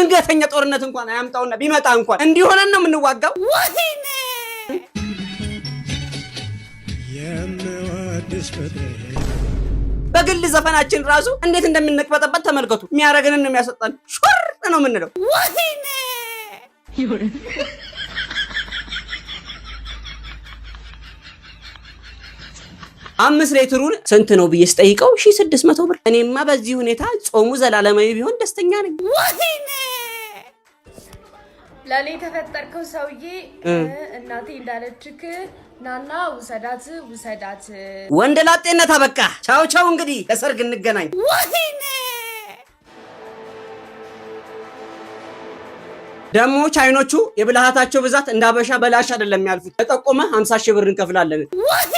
ድንገተኛ ጦርነት እንኳን አያምጣውና ቢመጣ እንኳን እንዲሆነን ነው የምንዋጋው። ወይኔ በግል ዘፈናችን ራሱ እንዴት እንደምንቅበጠበት ተመልከቱ። የሚያረገንን ነው የሚያሰጣን። ሹር ነው የምንለው። ወይኔ ይሁን 5 ሊትሩን ስንት ነው ብዬ ስጠይቀው 1600 ብር። እኔማ በዚህ ሁኔታ ጾሙ ዘላለማዊ ቢሆን ደስተኛ ነኝ። ወይኔ ለኔ ተፈጠርከው ሰውዬ እናቴ እንዳለችክ ናና ውሰዳት ወንድ ላጤነት አበቃ። ቻው ቻው፣ እንግዲህ ለሰርግ እንገናኝ። ወይኔ ደሞ ቻይኖቹ የብልሃታቸው ብዛት እንዳበሻ በላሽ አይደለም ያልፉት። ተጠቆመ 50 ሺህ ብር እንከፍላለን። ወይኔ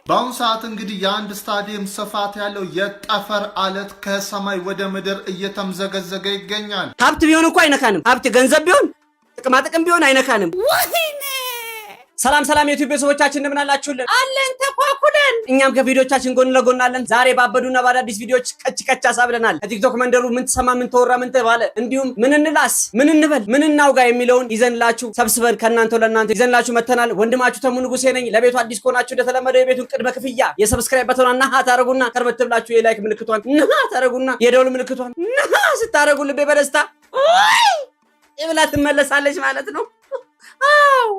በአሁኑ ሰዓት እንግዲህ የአንድ ስታዲየም ስፋት ያለው የጠፈር አለት ከሰማይ ወደ ምድር እየተምዘገዘገ ይገኛል። ሀብት ቢሆን እኮ አይነካንም። ሀብት ገንዘብ ቢሆን ጥቅማጥቅም ቢሆን አይነካንም። ወይኔ ሰላም ሰላም የዩቲዩብ ቤተሰቦቻችን እንደምን አላችሁልን? አለን ተኳኩለን። እኛም ከቪዲዮቻችን ጎን ለጎን አለን። ዛሬ ባበዱና ባዳዲስ ቪዲዮዎች ከች አሳብለናል። ከቲክቶክ መንደሩ ምን ተሰማ ምን ተወራ ምን ተባለ፣ እንዲሁም ምን እንላስ ምን እንበል ምን እናውጋ የሚለውን ይዘንላችሁ ሰብስበን ከናንተው ለናንተ ይዘንላችሁ መተናል። ወንድማችሁ ተሙ ንጉሴ ነኝ። ለቤቱ አዲስ ከሆናችሁ እንደተለመደው የቤቱን ቅድመ ክፍያ የሰብስክራይብ በተኗን ነሃ ታረጉና ከርበት ብላችሁ የላይክ ምልክቷን ነሃ ታረጉና የደውል ምልክቷን ነሃ ስታረጉ ልቤ በደስታ ይብላ ትመለሳለች ማለት ነው። አው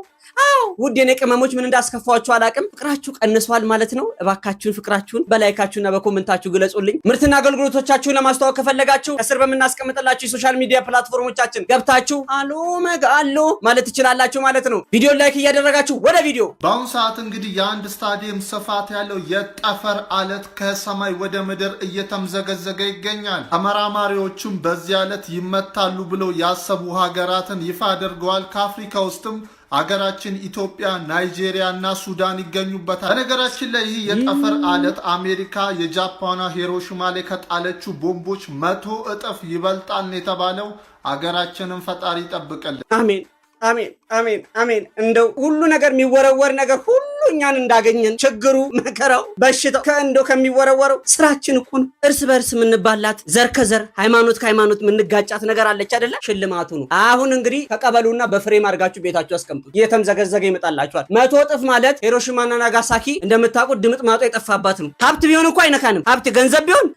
ውድ የኔ ቅመሞች ምን እንዳስከፋችሁ አላቅም። ፍቅራችሁ ቀንሷል ማለት ነው። እባካችሁን ፍቅራችሁን በላይካችሁና በኮሜንታችሁ ግለጹልኝ። ምርትና አገልግሎቶቻችሁን ለማስተዋወቅ ከፈለጋችሁ ከስር በመናስቀምጥላችሁ የሶሻል ሚዲያ ፕላትፎርሞቻችን ገብታችሁ አሎ መጋሎ ማለት ትችላላችሁ ማለት ነው። ቪዲዮ ላይክ እያደረጋችሁ ወደ ቪዲዮ። በአሁኑ ሰዓት እንግዲህ የአንድ ስታዲየም ስፋት ያለው የጠፈር አለት ከሰማይ ወደ ምድር እየተምዘገዘገ ይገኛል። ተመራማሪዎቹም በዚህ አለት ይመታሉ ብለው ያሰቡ ሀገራትን ይፋ አድርገዋል። ከአፍሪካ ውስጥም አገራችን ኢትዮጵያ፣ ናይጄሪያ እና ሱዳን ይገኙበታል። በነገራችን ላይ ይህ የጠፈር አለት አሜሪካ የጃፓኗ ሂሮሺማ ላይ ከጣለችው ቦምቦች 100 እጥፍ ይበልጣል የተባለው። አገራችንን ፈጣሪ ይጠብቅልን። አሜን አሜን አሜን አሜን። እንደው ሁሉ ነገር የሚወረወር ነገር ሁሉ እኛን እንዳገኘን ችግሩ መከራው በሽታው ከእንዶ ከሚወረወረው ስራችን እኮ ነው። እርስ በርስ የምንባላት ዘር ከዘር ሃይማኖት ከሃይማኖት የምንጋጫት ነገር አለች አይደለ? ሽልማቱ ነው። አሁን እንግዲህ ተቀበሉና በፍሬም አድርጋችሁ ቤታችሁ አስቀምጡት። እየተምዘገዘገ ይመጣላችኋል። 100 እጥፍ ማለት ሂሮሺማና ናጋሳኪ እንደምታውቁት ድምጥ ማጦ የጠፋባት ነው። ሀብት ቢሆን እኮ አይነካንም። ሀብት ገንዘብ ቢሆን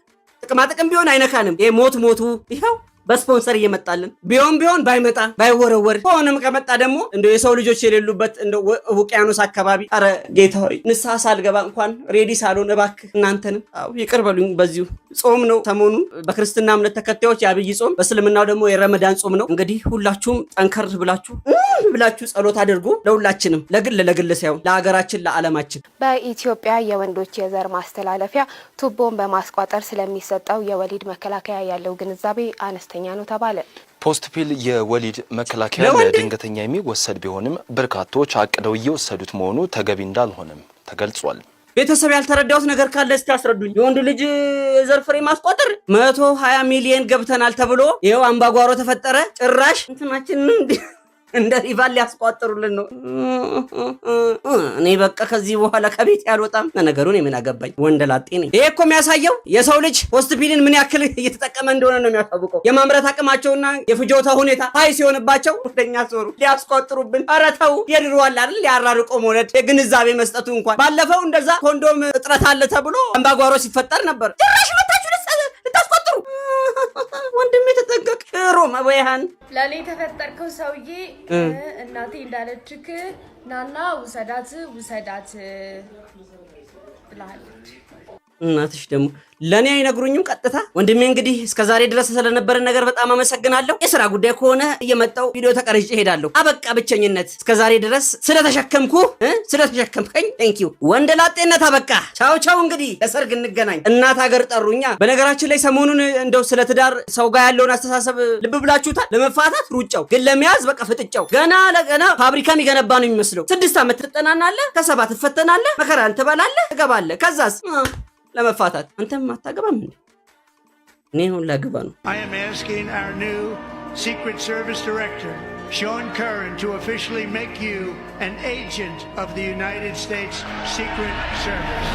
ጥቅማጥቅም ቢሆን አይነካንም። ይሄ ሞቱ ይኸው በስፖንሰር እየመጣልን ቢሆን ባይመጣ ባይወረወር ሆነም ከመጣ ደግሞ እንደ የሰው ልጆች የሌሉበት እንደ ውቅያኖስ አካባቢ አረ ጌታ ሆይ ንስሐ ሳልገባ እንኳን ሬዲ ሳልሆን እባክህ እናንተንም ይቅር በሉኝ። በዚሁ ጾም ነው ሰሞኑ በክርስትና እምነት ተከታዮች የአብይ ጾም፣ በእስልምናው ደግሞ የረመዳን ጾም ነው። እንግዲህ ሁላችሁም ጠንከር ብላችሁ ጸሎት አድርጉ። ለሁላችንም ለግል ሳይሆን ለሀገራችን ለዓለማችን። በኢትዮጵያ የወንዶች የዘር ማስተላለፊያ ቱቦን በማስቋጠር ስለሚሰጠው የወሊድ መከላከያ ያለው ግንዛቤ አነስተኛ ነው ተባለ። ፖስት ፒል የወሊድ መከላከያ ለድንገተኛ የሚወሰድ ቢሆንም በርካቶች አቅደው እየወሰዱት መሆኑ ተገቢ እንዳልሆነም ተገልጿል። ቤተሰብ ያልተረዳውት ነገር ካለ እስቲ አስረዱኝ። የወንድ ልጅ ዘር ፍሬ ማስቆጠር 120 ሚሊዮን ገብተናል ተብሎ ይሄው አምባጓሮ ተፈጠረ። ጭራሽ እንትናችን እንደ ሪቫል ሊያስቆጥሩልን ነው። እኔ በቃ ከዚህ በኋላ ከቤት ያልወጣም። ነገሩን የምን አገባኝ፣ ወንድ ላጤ ነኝ። ይሄ እኮ የሚያሳየው የሰው ልጅ ፖስት ፒልን ምን ያክል እየተጠቀመ እንደሆነ ነው የሚያሳውቀው። የማምረት አቅማቸውና የፍጆታ ሁኔታ ሀይ ሲሆንባቸው ወደኛ ዞሩ ሊያስቆጥሩብን። ኧረ ተው፣ የድሮዋል አይደል ሊያራርቆ መውለድ የግንዛቤ መስጠቱ እንኳን ባለፈው እንደዛ ኮንዶም እጥረት አለ ተብሎ አምባጓሮ ሲፈጠር ነበር። ጭራሽ መታችሁ ልታስቆጥሩ። ወንድሜ ተጠንቀቅ። ሮማ ወይሃን ለኔ ተፈጠርከው ሰውዬ እናቴ እንዳለችክ ናና ውሰዳት ብላለች። እናትሽ ደግሞ ለኔ አይነግሩኝም ቀጥታ። ወንድሜ እንግዲህ እስከዛሬ ድረስ ስለነበረን ነገር በጣም አመሰግናለሁ። የሥራ ጉዳይ ከሆነ እየመጣው ቪዲዮ ተቀርጬ ሄዳለሁ። አበቃ ብቸኝነት። እስከዛሬ ድረስ ስለተሸከምከኝ ቴንኪው። ወንድ ላጤነት አበቃ። ቻው። እንግዲህ ለሰርግ እንገናኝ። እናት ሀገር ጠሩኛ። በነገራችን ላይ ሰሞኑን እንደው ስለ ትዳር ሰው ጋር ያለውን አስተሳሰብ ልብ ብላችሁታል። ለመፋታት ሩጫው፣ ግን ለመያዝ በቃ ፍጥጫው። ገና ለገና ፋብሪካም ይገነባ ነው የሚመስለው። 6 ዓመት ትጠናናለህ፣ ከ7 ትፈተናለህ፣ መከራን ትበላለህ፣ ትገባለህ። ከዛስ ለመፋታት አንተም አታገባም እንዴ? እኔ ሁላ ገባ ነው። I am asking our new Secret Service Director, Sean Curran, to officially make you an agent of the United States Secret Service.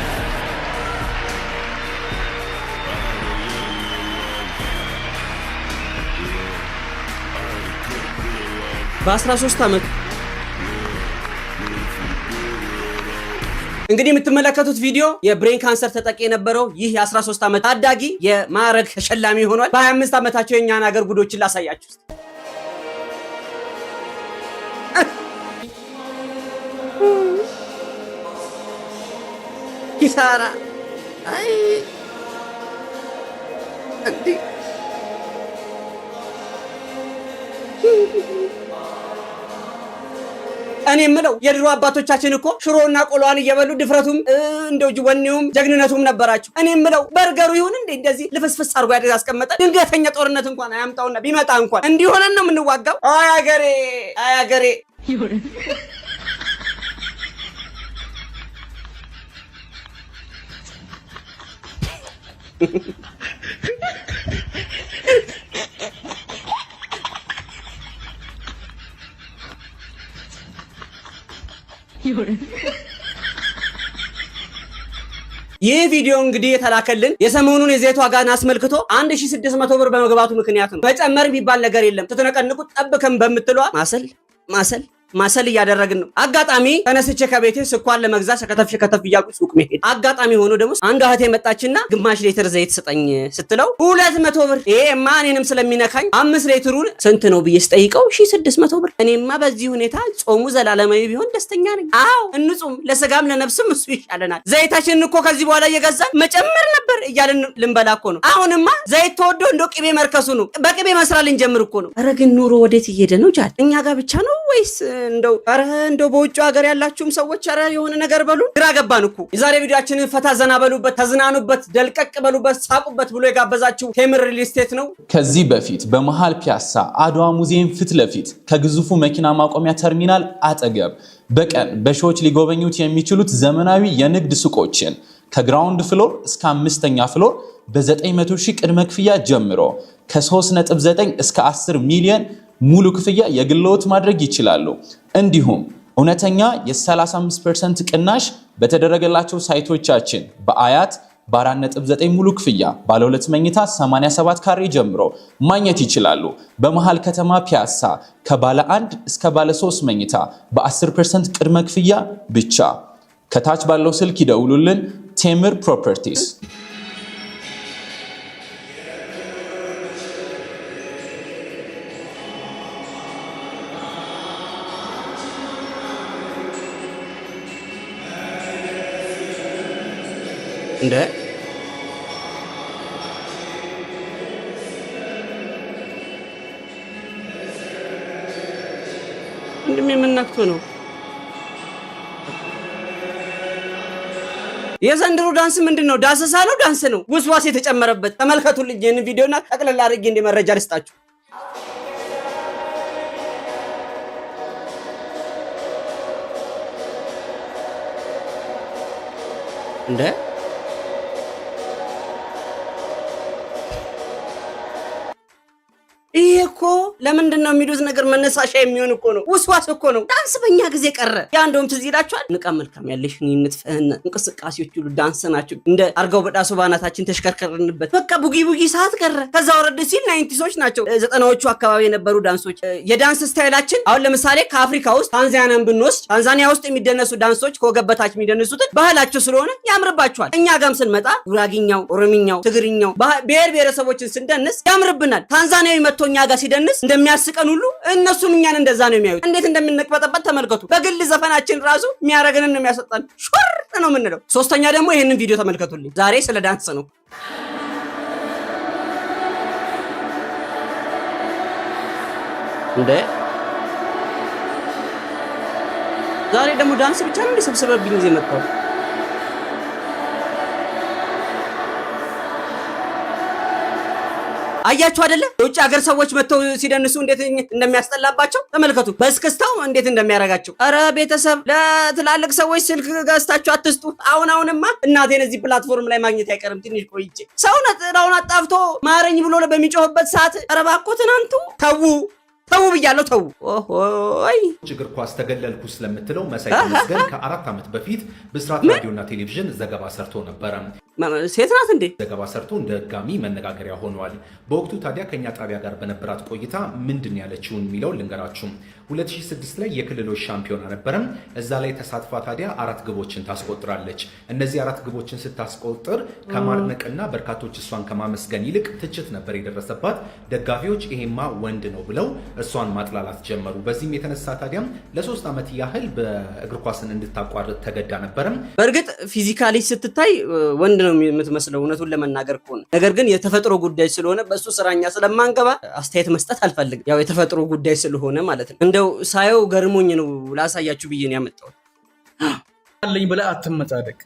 በ13 ዓመት እንግዲህ የምትመለከቱት ቪዲዮ የብሬን ካንሰር ተጠቂ የነበረው ይህ የ13 ዓመት ታዳጊ የማዕረግ ተሸላሚ ሆኗል። በ25 ዓመታቸው የኛን ሀገር ጉዶችን ላሳያችሁ። ኪሳራ አይ እንዴ እኔ የምለው የድሮ አባቶቻችን እኮ ሽሮና ቆሎዋን እየበሉ ድፍረቱም እንደው ወኔውም ጀግንነቱም ነበራቸው። እኔ የምለው በርገሩ ይሁን እንዴ እንደዚህ ልፍስፍስ አርጎ ያስቀመጠ ድንገተኛ ጦርነት እንኳን አያምጣውና ቢመጣ እንኳን እንዲሆነን ነው የምንዋጋው። አይ አገሬ ይህ ቪዲዮ እንግዲህ የተላከልን የሰሞኑን የዘይት ዋጋን አስመልክቶ 1600 ብር በመግባቱ ምክንያት ነው። መጨመር ቢባል ነገር የለም። ተተነቀንቁት ጠብከም በምትሏ ማሰል እያደረግን ነው። አጋጣሚ ተነስቼ ከቤቴ ስኳር ለመግዛት ከተፍ እያልኩ ሱቅ መሄድ አጋጣሚ ሆኖ ደግሞ አንዷ እህቴ መጣችና ግማሽ ሊትር ዘይት ስጠኝ ስትለው 200 ብር። ይሄማ እኔንም ስለሚነካኝ 5 ሊትሩን ስንት ነው ብዬ ስጠይቀው 1600 ብር። እኔማ በዚህ ሁኔታ ጾሙ ዘላለማዊ ቢሆን ደስተኛ ነኝ። አዎ እንጹም፣ ለስጋም ለነፍስም እሱ ይሻለናል። ዘይታችንን እኮ ከዚህ በኋላ እየገዛን መጨመር ነበር እያልን ልንበላ እኮ ነው። አሁንማ ዘይት ተወዶ እንደው ቅቤ መርከሱ ነው። በቅቤ መስራት ልንጀምር እኮ ነው። ኧረ ግን ኑሮ ወዴት እየሄደ ነው? ጃል እኛ ጋር ብቻ ነው ወይስ እንደው በውጭ ሀገር ያላችሁም ሰዎች ኧረ የሆነ ነገር በሉ። ግራ ገባን እኮ። የዛሬ ቪዲዮአችንን ፈታ ዘና በሉበት፣ ተዝናኑበት፣ ደልቀቅ በሉበት፣ ሳቁበት ብሎ የጋበዛችሁ ቴምር ሪል ስቴት ነው። ከዚህ በፊት በመሃል ፒያሳ አድዋ ሙዚየም ፊት ለፊት ከግዙፉ መኪና ማቆሚያ ተርሚናል አጠገብ በቀን በሺዎች ሊጎበኙት የሚችሉት ዘመናዊ የንግድ ሱቆችን ከግራውንድ ፍሎር እስከ 5ኛ ፍሎር በ900 ሺህ ቅድመ ክፍያ ጀምሮ ከ3.9 እስከ 10 ሚሊዮን ሙሉ ክፍያ የግልዎት ማድረግ ይችላሉ። እንዲሁም እውነተኛ የ35% ቅናሽ በተደረገላቸው ሳይቶቻችን በአያት በ4.9 ሙሉ ክፍያ ባለ 2 መኝታ 87 ካሬ ጀምሮ ማግኘት ይችላሉ። በመሃል ከተማ ፒያሳ ከባለ 1 እስከ ባለ 3 መኝታ በ10% ቅድመ ክፍያ ብቻ። ከታች ባለው ስልክ ይደውሉልን። ቴምር ፕሮፐርቲስ። እንደ የምነክቶ ነው የዘንድሮ ዳንስ ምንድነው? ዳንስሳ ነው? ዳንስ ነው ውስዋስ የተጨመረበት። ተመልከቱልኝ ይህን ቪዲዮና ጠቅለል አድርጌ እንደ መረጃ ልስጣችሁ። እንደ ይሄ እኮ ለምንድን ነው የሚሉት ነገር መነሳሻ የሚሆን እኮ ነው። ውስዋስ እኮ ነው። ዳንስ በእኛ ጊዜ ቀረ። ያ እንደውም ትዝ ይላችኋል። ንቃ መልካም ያለሽን ይንጥፈህና እንቅስቃሴዎች ሁሉ ዳንስ ናቸው። እንደ አርጋው በዳሱ ባናታችን ተሽከርከርንበት። በቃ ቡጊ ሰዓት ቀረ። ከዛ ወረድ ሲል 90ሶች ናቸው 90ዎቹ አካባቢ የነበሩ ዳንሶች። የዳንስ ስታይላችን አሁን ለምሳሌ ከአፍሪካ ውስጥ ታንዛኒያን ብንወስድ ታንዛኒያ ውስጥ የሚደነሱ ዳንሶች ከወገበታች የሚደነሱትን ባህላቸው ስለሆነ ያምርባቸዋል። እኛ ጋም ስንመጣ ጉራጊኛው፣ ኦሮሚኛው፣ ትግርኛው ብሔር ብሔረሰቦችን ስንደንስ ያምርብናል። ታንዛኒያዊ መጥቶ እኛ ጋር ሲደንስ እንደሚያስቀን ሁሉ እነሱም እኛን እንደዛ ነው የሚያዩት። እንዴት እንደምንቅበጠበት ተመልከቱ። በግል ዘፈናችን ራሱ የሚያረገንን ነው የሚያሰጣን። ሹር ነው የምንለው። ሶስተኛ ደግሞ ይሄንን ቪዲዮ ተመልከቱልኝ። ዛሬ ስለ ዳንስ ነው። እንዴ ዛሬ ደግሞ ዳንስ ብቻ ነው እንደሰብሰበብኝ ጊዜ መጣው። አያችሁ አይደለ? የውጭ ሀገር ሰዎች መጥተው ሲደንሱ እንዴት እንደሚያስጠላባቸው ተመልከቱ። በስክስታው እንዴት እንደሚያረጋቸው። አረ ቤተሰብ ለትላልቅ ሰዎች ስልክ ገዝታችሁ አትስጡ። አሁንማ እናቴን እዚህ ፕላትፎርም ላይ ማግኘት አይቀርም። ትንሽ ቆይቼ ሰው ነጥራውን አጣፍቶ ማረኝ ብሎ በሚጮህበት ሰዓት አረ እባክዎትን አንቱ ተው ብያለሁ። ተው ኦሆይ እግር ኳስ ተገለልኩ ስለምትለው መሳይ ተመስገን ከ4 ዓመት በፊት ብስራት ራዲዮና ቴሌቪዥን ዘገባ ሰርቶ ነበር። ሴት ናት እንዴ? ዘገባ ሰርቶ እንደ ጋሚ መነጋገሪያ ሆኗል። በወቅቱ ታዲያ ከኛ ጣቢያ ጋር በነበራት ቆይታ ምንድን ያለችውን የሚለው ልንገራችሁ። 2006 ላይ የክልሎች ሻምፒዮና ነበረም። እዛ ላይ ተሳትፋ ታዲያ 4 ግቦችን ታስቆጥራለች። እነዚህ 4 ግቦችን ስታስቆጥር ከማድነቅና በርካቶች እሷን ከማመስገን ይልቅ ትችት ነበር የደረሰባት። ደጋፊዎች ይሄማ ወንድ ነው ብለው እሷን ማጥላላት ጀመሩ። በዚህም የተነሳ ታዲያም ለ3 ዓመት ያህል በእግር ኳስን እንድታቋርጥ ተገዳ ነበረም። በእርግጥ ፊዚካሊ ስትታይ ወንድ ነው የምትመስለው እውነቱን ለመናገር ከሆነ፣ ነገር ግን የተፈጥሮ ጉዳይ ስለሆነ በእሱ ስራኛ ስለማንገባ አስተያየት መስጠት አልፈልግም። ያው የተፈጥሮ ጉዳይ ስለሆነ ማለት ነው። እንደው ሳየው ገርሞኝ ነው ላሳያችሁ ብዬ ነው ያመጣሁት። አለኝ ብለህ አትመጻደቅ።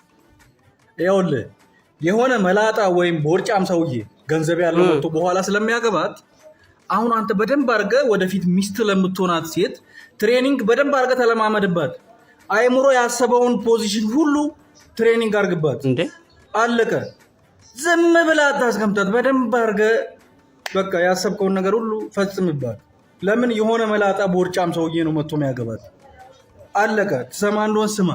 ይኸውልህ የሆነ መላጣ ወይም ቦርጫም ሰውዬ ገንዘብ ያለው ወጥቶ በኋላ ስለሚያገባት አሁን አንተ በደንብ አድርገህ ወደፊት ሚስት ለምትሆናት ሴት ትሬኒንግ በደንብ አድርገህ ተለማመድባት። አይምሮ ያሰበውን ፖዚሽን ሁሉ ትሬኒንግ አድርግባት። እንዴ አለቀ። ዝም ብለህ አታስቀምጣት። በደንብ አድርገህ በቃ ያሰብከውን ነገር ሁሉ ፈጽምባት። ለምን የሆነ መላጣ ቦርጫም ሰውዬ ነው መጥቶ የሚያገባት። አለቀ። ትሰማ እንደሆን ስማ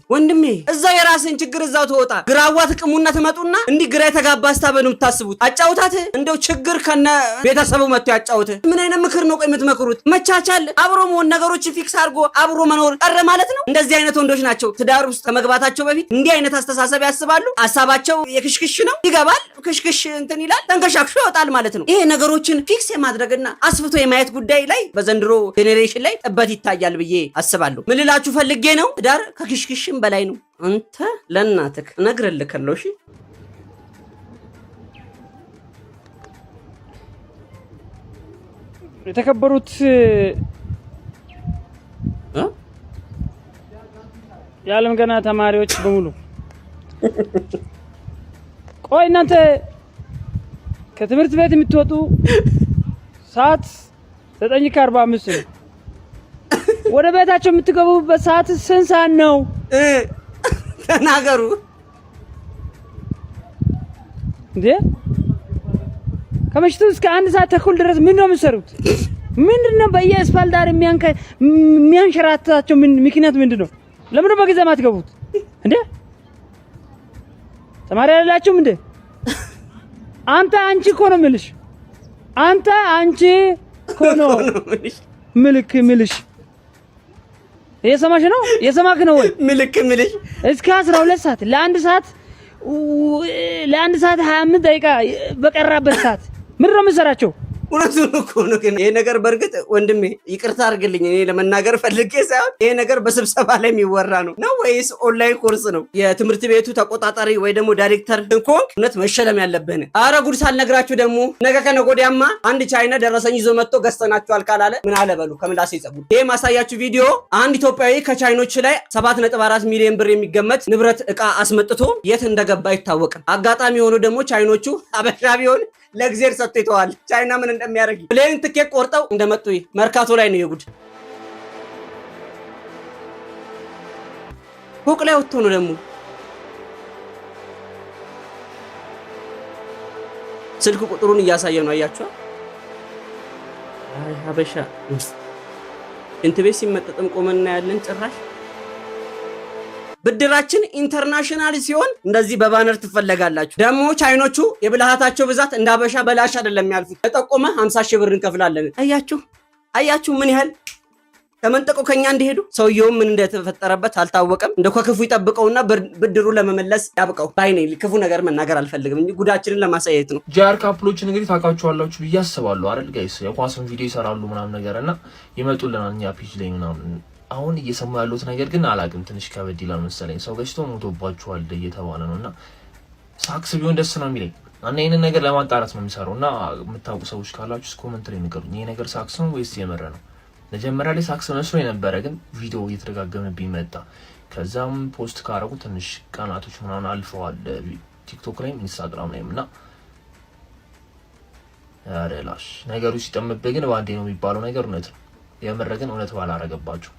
ወንድሜ፣ እዛው የራስን ችግር እዛው ተወጣ። ግራዋ ትቅሙና ትመጡና እንዲህ ግራ የተጋባ ሀሳብ ነው የምታስቡት። አጫውታት እንደው ችግር ከነ ቤተሰቡ መጥቶ ያጫውት። ምን አይነት ምክር ነው ቆይ የምትመክሩት? መቻቻል፣ አብሮ መሆን፣ ነገሮችን ፊክስ አድርጎ አብሮ መኖር ቀረ ማለት ነው። እንደዚህ አይነት ወንዶች ናቸው ትዳር ውስጥ ከመግባታቸው በፊት እንዲህ አይነት አስተሳሰብ ያስባሉ። ሀሳባቸው የክሽክሽ ነው። ይገባል፣ ክሽክሽ እንትን ይላል፣ ተንከሻክሾ ይወጣል ማለት ነው። ይሄ ነገሮችን ፊክስ የማድረግና አስፍቶ የማየት ጉዳይ ላይ በዘንድሮ ጄኔሬሽን ላይ ጥበት ይታያል ብዬ አስባለሁ። ምን ልላችሁ ፈልጌ ነው፣ ትዳር ከክሽክሽ በላይ ነው። አንተ ለእናትህ እነግርልሃለሁ። እሺ የተከበሩት የዓለም ገና ተማሪዎች በሙሉ ቆይ እናንተ ከትምህርት ቤት የምትወጡ ሰዓት 9:45 ነው። ወደ ቤታቸው የምትገቡበት ሰዓት ስንት ሰዓት ነው? ተናገሩ እንዴ! ከምሽቱ እስከ 1 ሰዓት ተኩል ድረስ ምን ነው የምትሰሩት? ምንድነው በየአስፋልት ዳር የሚያንሸራታቸው ምክንያት ምንድነው? ለምን ነው በጊዜ ማትገቡት እንዴ? ተማሪ አይደላችሁም እንዴ? አንቺ እኮ ነው የምልሽ። አንቺ እኮ ነው ምልሽ የሰማሽ ነው? የሰማክ ነው ወይ? ምልሽ እስከ 12 ሰዓት ለአንድ ሰዓት 25 ደቂቃ በቀራበት ሰዓት ምን ነው የምትሰራቸው? እውነቱን እኮ ነው። ግን ይሄ ነገር በእርግጥ ወንድሜ ይቅርታ አድርግልኝ፣ እኔ ለመናገር ፈልጌ ሳይሆን ይሄ ነገር በስብሰባ ላይ የሚወራ ነው ወይስ ኦንላይን ኮርስ ነው? የትምህርት ቤቱ ተቆጣጣሪ ወይ ደግሞ ዳይሬክተር እንኮንክ እውነት መሸለም ያለብን። አረ ጉድ ሳልነግራችሁ ደግሞ ነገ ከነገ ወዲያማ አንድ ቻይና ደረሰኝ ይዞ መጥቶ ገዝተናችኋል ካላለ ምን አለ በሉ ከምላሴ ይጸጉ። ይሄ ማሳያችሁ ቪዲዮ አንድ ኢትዮጵያዊ ከቻይኖች ላይ 7.4 ሚሊዮን ብር የሚገመት ንብረት ዕቃ አስመጥቶ የት እንደገባ አይታወቅም። አጋጣሚ ሆኖ ደግሞ ቻይኖቹ አበሻ ቢሆን ለእግዚአብሔር ሰጥቶ ይተዋል። ቻይና ምን እንደሚያደርግ ፕሌን ትኬት ቆርጠው እንደመጡ መርካቶ ላይ ነው የጉድ ፎቅ ላይ ወጥቶ ነው ደግሞ ስልክ ቁጥሩን እያሳየ ነው። አያችሁ? አይ ሀበሻ እንት ቤት ሲመጠጥም ቆመና ያለን ጭራሽ ብድራችን ኢንተርናሽናል ሲሆን እንደዚህ በባነር ትፈለጋላችሁ። ደግሞ ቻይኖቹ የብልሃታቸው ብዛት እንዳበሻ በላሽ አይደለም ያልፉት። ተጠቆመ 50 ሺህ ብር እንከፍላለን። አያችሁ ምን ያህል ተመንጠቆ ከኛ እንደሄዱ። ሰውየው ምን እንደተፈጠረበት አልታወቀም። እንደ ከክፉ ይጠብቀውና ብድሩ ለመመለስ ያብቀው ባይኔ። ክፉ ነገር መናገር አልፈልግም እንጂ ጉዳችንን ለማሳየት ነው። ጃር ካፕሎችን እንግዲህ ታውቃቸዋላችሁ ብዬ አስባለሁ አይደል ጋይስ? የኳስን ቪዲዮ ይሰራሉ ምናምን ነገርና ይመጡልናል እኛ ፔጅ ላይ ምናምን። አሁን እየሰሙ ያሉት ነገር ግን አላቅም፣ ትንሽ ከበድ ይላል መሰለኝ። ሰው ገጭቶ ሞቶባችኋል እየተባለ ነውና ሳክስ ቢሆን ደስ ነው የሚለኝ። እና ይሄንን ነገር ለማጣራት ነው የሚሰራውና የምታውቁ ሰዎች ካላችሁ ኮሜንት ላይ ንገሩኝ። ይሄ ነገር ሳክስ ነው ወይስ የመረ ነው? መጀመሪያ ላይ ሳክስ መስሎ የነበረ ግን ቪዲዮ እየተደጋገመብኝ መጣ። ከዛም ፖስት ካረጉ ትንሽ ቀናቶች ምናምን አልፈዋል፣ ቲክቶክ ላይም ኢንስታግራም ላይም እና አረላሽ ነገሩ ሲጠምብህ ግን ባንዴ ነው የሚባለው ነገር እውነት ነው። የመረ ግን እውነት ባላረገባችሁ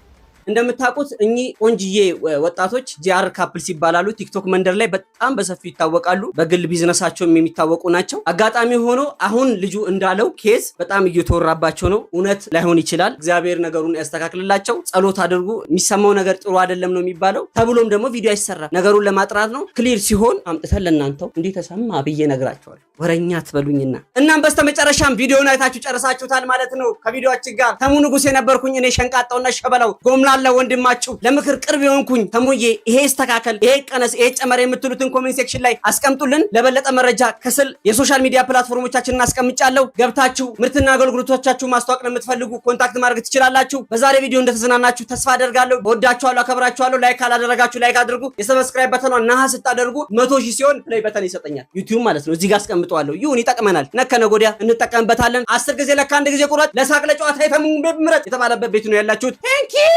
እንደምታውቁት እኚህ ቆንጅዬ ወጣቶች ጂአር ካፕልስ ይባላሉ። ቲክቶክ መንደር ላይ በጣም በሰፊው ይታወቃሉ። በግል ቢዝነሳቸውም የሚታወቁ ናቸው። አጋጣሚ ሆኖ አሁን ልጁ እንዳለው ኬዝ በጣም እየተወራባቸው ነው። እውነት ላይሆን ይችላል። እግዚአብሔር ነገሩን ያስተካክልላቸው። ጸሎት አድርጉ። የሚሰማው ነገር ጥሩ አይደለም ነው የሚባለው። ተብሎም ደግሞ ቪዲዮ አይሰራም። ነገሩን ለማጥራት ነው። ክሊር ሲሆን አምጥተን ለእናንተው እንዲህ ተሰማ ብዬ ነግራቸዋለሁ። ወረኛ ትበሉኝና እናም በስተመጨረሻም ቪዲዮውን አይታችሁ ጨርሳችሁታል ማለት ነው። ከቪዲዮአችን ጋር ተሙ ንጉሴ ነበርኩኝ። እኔ ሸንቃጣውና ሸበላው ጎምላላ ወንድማችሁ ለምክር ቅርብ የሆንኩኝ ተሙዬ። ይሄ ይስተካከል፣ ይሄ ቀነስ፣ ይሄ ጨመረ የምትሉትን ኮሜንት ሴክሽን ላይ አስቀምጡልን። ለበለጠ መረጃ ከስል የሶሻል ሚዲያ ፕላትፎርሞቻችንን አስቀምጫለሁ። ገብታችሁ ምርትና አገልግሎቶቻችሁ ማስተዋወቅ የምትፈልጉ ኮንታክት ማድረግ ትችላላችሁ። በዛሬ ቪዲዮ እንደተዝናናችሁ ተስፋ አደርጋለሁ። ወዳችኋለሁ፣ አከብራችኋለሁ። ላይክ ካላደረጋችሁ ላይክ አድርጉ። የሰብስክራይብ በተኗን ነሐ ስታደርጉ 100,000 ሲሆን ፕሌይ በተን ይሰጠኛል ዩቲዩብ ማለት ነው። እዚህ ጋር አስቀምጠዋለሁ። ይሁን ይጠቅመናል። ነከነ ጎዲያ እንጠቀምበታለን። 10 ጊዜ ለካ አንድ ጊዜ ቁረጥ፣ ለሳቅ ለጨዋታ የተሙን ምረጥ የተባለበት ቤት ነው ያላችሁት። ቴንክ ዩ